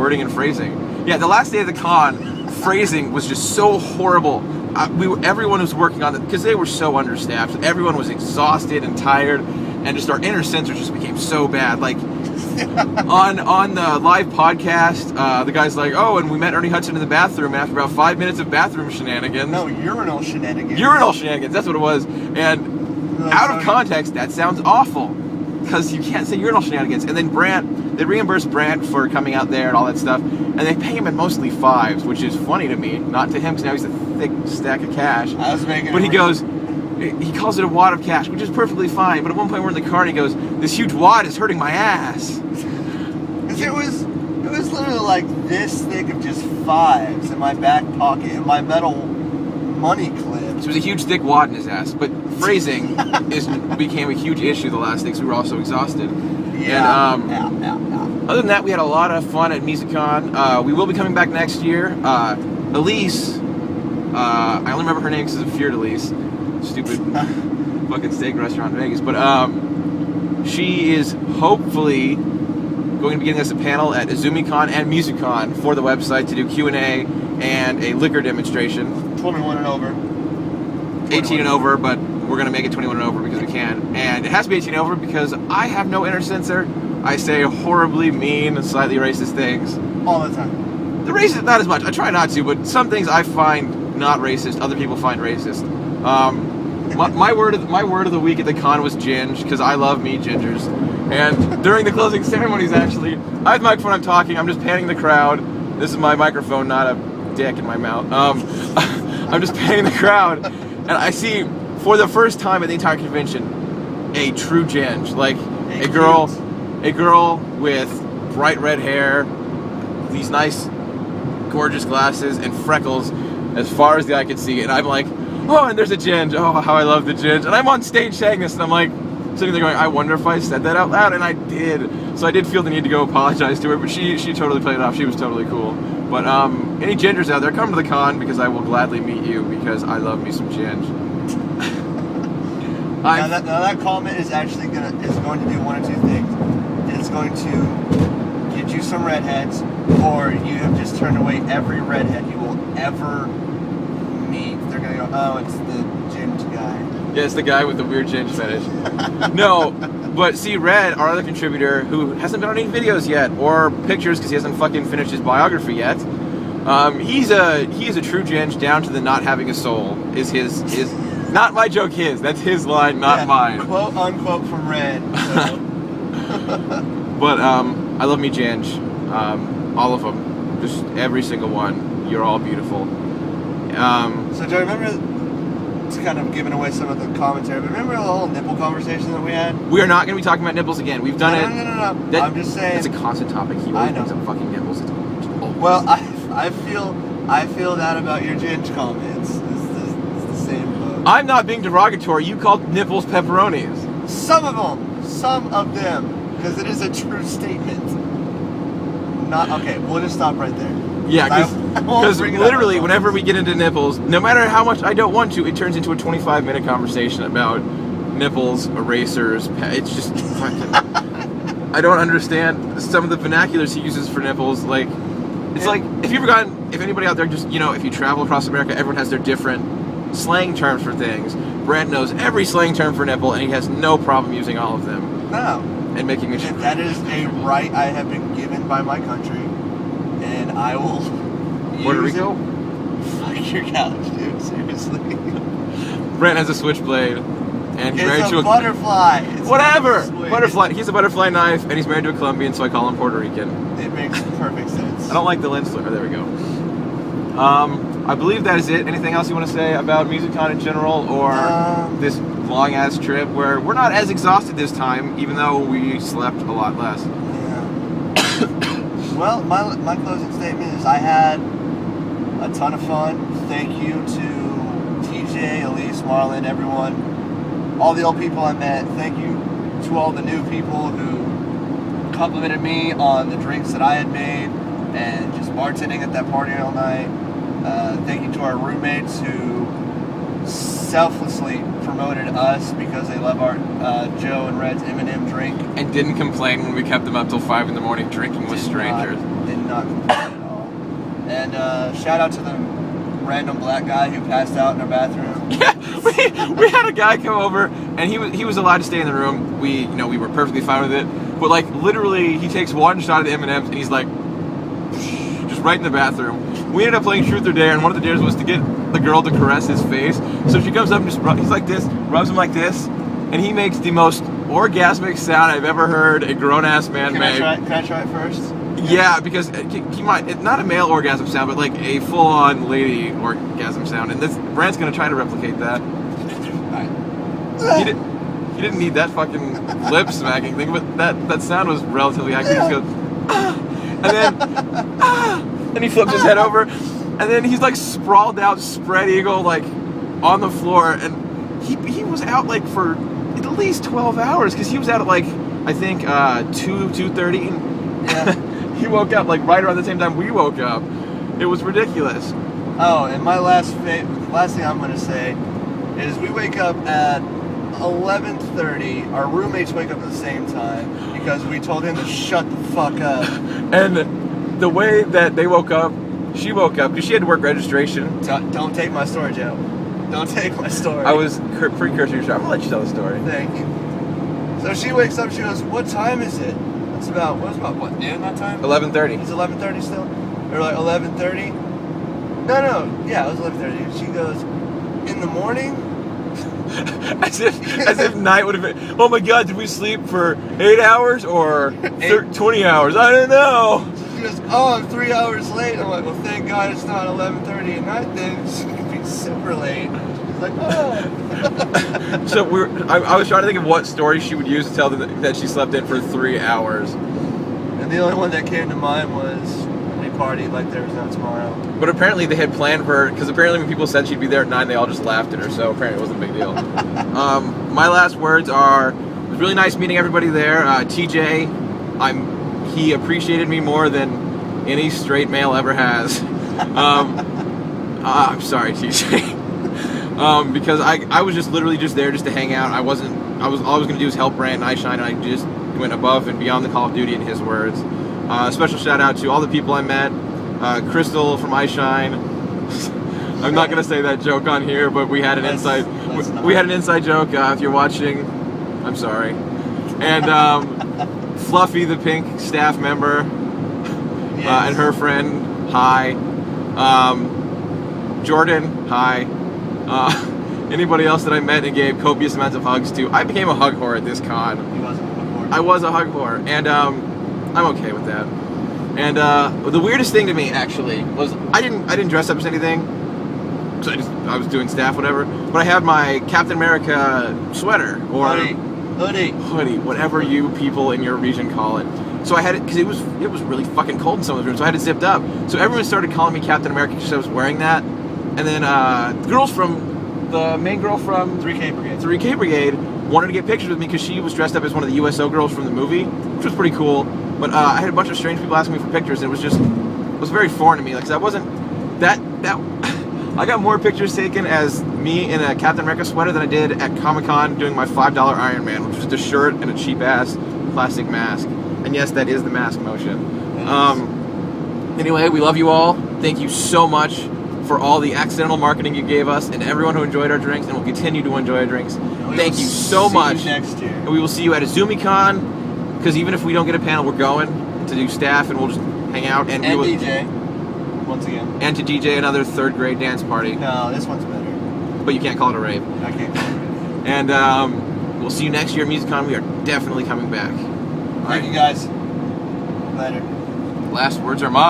wording and phrasing. Yeah, the last day of the con, phrasing was just so horrible. Everyone was working on it because they were so understaffed. Everyone was exhausted and tired, and just our inner censors just became so bad. Like on the live podcast, the guy's like, "Oh, and we met Ernie Hudson in the bathroom after about 5 minutes of bathroom shenanigans." No, urinal shenanigans. Urinal shenanigans. That's what it was. And out of context, that sounds awful because you can't say urinal shenanigans. And then they reimbursed Brant for coming out there and all that stuff, and they pay him in mostly fives, which is funny to me, not to him because now he's a thick stack of cash. I was making. But he calls it a wad of cash, which is perfectly fine. But at one point we're in the car and he goes, "This huge wad is hurting my ass." It was literally like this thick of just fives in my back pocket, in my metal money clip. So it was a huge thick wad in his ass. But phrasing became a huge issue the last day because we were all so exhausted. Yeah. And, other than that, we had a lot of fun at MusiCon. We will be coming back next year. Elise, I only remember her name because of Feared Elise, stupid fucking steak restaurant in Vegas. But she is hopefully going to be getting us a panel at AzumiCon and MusiCon for the website to do Q&A and a liquor demonstration. 21 and over. 18 and over, but we're going to make it 21 and over because we can. And it has to be 18 and over because I have no inner censor. I say horribly mean and slightly racist things. All the time. The racist, not as much. I try not to, but some things I find not racist, other people find racist. My word of the week at the con was ginge, because I love me gingers. And during the closing ceremonies, actually, I have the microphone, I'm talking, I'm just panning the crowd. This is my microphone, not a dick in my mouth. I'm just panning the crowd, and I see, for the first time at the entire convention, a true ginge. Like, a girl with bright red hair, these nice, gorgeous glasses, and freckles as far as the eye can see. And I'm like, oh, and there's a ginge. Oh, how I love the ginge. And I'm on stage saying this, and I'm like, sitting there going, I wonder if I said that out loud, and I did. So I did feel the need to go apologize to her, but she totally played it off. She was totally cool. But any gingers out there, come to the con, because I will gladly meet you, because I love me some ginge. Now that comment is actually going to do one of two things. It's going to get you some redheads, or you have just turned away every redhead you will ever meet. They're going to go, oh, it's the ginge guy. Yeah, it's the guy with the weird ginge fetish. No, but see, Red, our other contributor, who hasn't been on any videos yet, or pictures, because he hasn't fucking finished his biography yet, he is a true ginge down to the not having a soul, is his not my joke, that's his line, not mine. Quote unquote from Red. So. But I love me ginge, all of them, just every single one. You're all beautiful. So do you remember? It's kind of giving away some of the commentary, but remember the whole nipple conversation that we had? We are not going to be talking about nipples again. We've done it. No. I'm just saying. It's a constant topic. He always brings up fucking nipples. It's always. Well, I feel that about your ginge comments. It's the same boat. I'm not being derogatory. You called nipples pepperonis. Some of them, because it is a true statement. Okay, we'll just stop right there. Yeah, because literally, whenever we get into nipples, no matter how much I don't want to, it turns into a 25-minute conversation about nipples, erasers. It's just fucking. I don't understand some of the vernaculars he uses for nipples. Like, it's like, if anybody out there just, if you travel across America, everyone has their different slang terms for things. Brent knows every slang term for nipple, and he has no problem using all of them. No. And making it. That is a right I have been given by my country. And I will Puerto Rico? Fuck your couch, dude. Seriously. Brent has a switchblade, and he's married to a butterfly. Whatever. Butterfly. He's a butterfly knife, and he's married to a Colombian, so I call him Puerto Rican. It makes perfect sense. I don't like the lens flare. There we go. I believe that is it. Anything else you want to say about MusiCon in general, or this long ass trip where we're not as exhausted this time, even though we slept a lot less? Well, my closing statement is I had a ton of fun. Thank you to TJ, Elise, Marlon, everyone, all the old people I met. Thank you to all the new people who complimented me on the drinks that I had made and just bartending at that party all night. Thank you to our roommates who selflessly promoted us because they love our Joe and Red's M&M drink. And didn't complain when we kept them up till 5 in the morning drinking with strangers. Did not complain. shout out to the random black guy who passed out in our bathroom. Yeah, we had a guy come over, and he was allowed to stay in the room. We were perfectly fine with it. But like literally, he takes one shot of the M&Ms, and he's like, just right in the bathroom. We ended up playing Truth or Dare, and one of the dares was to get the girl to caress his face. So she comes up and just he's like this, rubs him like this, and he makes the most orgasmic sound I've ever heard a grown-ass man make. Can I try it first? Yeah, because he might, not a male orgasm sound, but like a full-on lady orgasm sound. And Brant's gonna try to replicate that. He didn't need that fucking lip smacking thing, but that sound was relatively accurate. He just goes, and then, and he flips his head over, and then he's like sprawled out, spread eagle, like on the floor, and he was out like for at least 12 hours, because he was out at like, I think 2:30. Yeah. He woke up like right around the same time we woke up. It was ridiculous. Oh, and my last thing I'm going to say is we wake up at 11:30. Our roommates wake up at the same time because we told him to shut the fuck up. And the way that they woke up, she woke up because she had to work registration. Don't take my story, Joe. Don't take my story. I was precursor to your show. I'm gonna let you tell the story. Thank you. So she wakes up. She goes, "What time is it?" It's about what, noon that time? 11:30. It's 11:30 still? Or like 11:30? No. Yeah, it was 11:30. She goes, "In the morning?" as if night would have been. Oh my God, did we sleep for 8 hours or 20 hours? I don't know. She goes, "Oh, I'm 3 hours late." I'm like, "Well, thank God it's not 11:30 at night. Then it's gonna be super late." She's like, "Oh." So I was trying to think of what story she would use to tell them that she slept in for 3 hours. And the only one that came to mind was we partied like there was no tomorrow. But apparently they had planned for her, because apparently when people said she'd be there at 9, they all just laughed at her, so apparently it wasn't a big deal. My last words are, it was really nice meeting everybody there. TJ, he appreciated me more than any straight male ever has. I'm sorry, TJ. Because I was just literally just there just to hang out. All I was going to do was help Brand and iShine, and I just went above and beyond the Call of Duty in his words. Special shout out to all the people I met. Crystal from iShine. I'm not going to say that joke on here, but we had an inside joke. If you're watching, I'm sorry. And Fluffy, the pink staff member, Yes. and her friend, hi. Jordan, hi. Anybody else that I met and gave copious amounts of hugs to. I became a hug whore at this con. He wasn't before. I was a hug whore, and I'm okay with that. And the weirdest thing to me actually was I didn't dress up as anything, so I was doing staff, whatever. But I had my Captain America sweater or hoodie, whatever you people in your region call it. So I had it because it was really fucking cold in some of the rooms, so I had it zipped up. So everyone started calling me Captain America because I was wearing that. And then the main girl from 3K Brigade wanted to get pictures with me because she was dressed up as one of the USO girls from the movie, which was pretty cool. But I had a bunch of strange people asking me for pictures, and it was very foreign to me. Like, 'cause I wasn't that. I got more pictures taken as me in a Captain America sweater than I did at Comic-Con doing my $5 Iron Man, which was just a shirt and a cheap ass plastic mask. And yes, that is the mask motion. Anyway, we love you all. Thank you so much for all the accidental marketing you gave us, and everyone who enjoyed our drinks and will continue to enjoy our drinks. Thank you so much. Next year. And we will see you at a ZumiCon, because even if we don't get a panel, we're going to do staff, and we'll just hang out. And we will, DJ, once again. And to DJ another 3rd grade dance party. No, this one's better. But you can't call it a rave. I can't call it a rave. And we'll see you next year at MusicCon. We are definitely coming back. Thank you guys. Later. Last words are mine.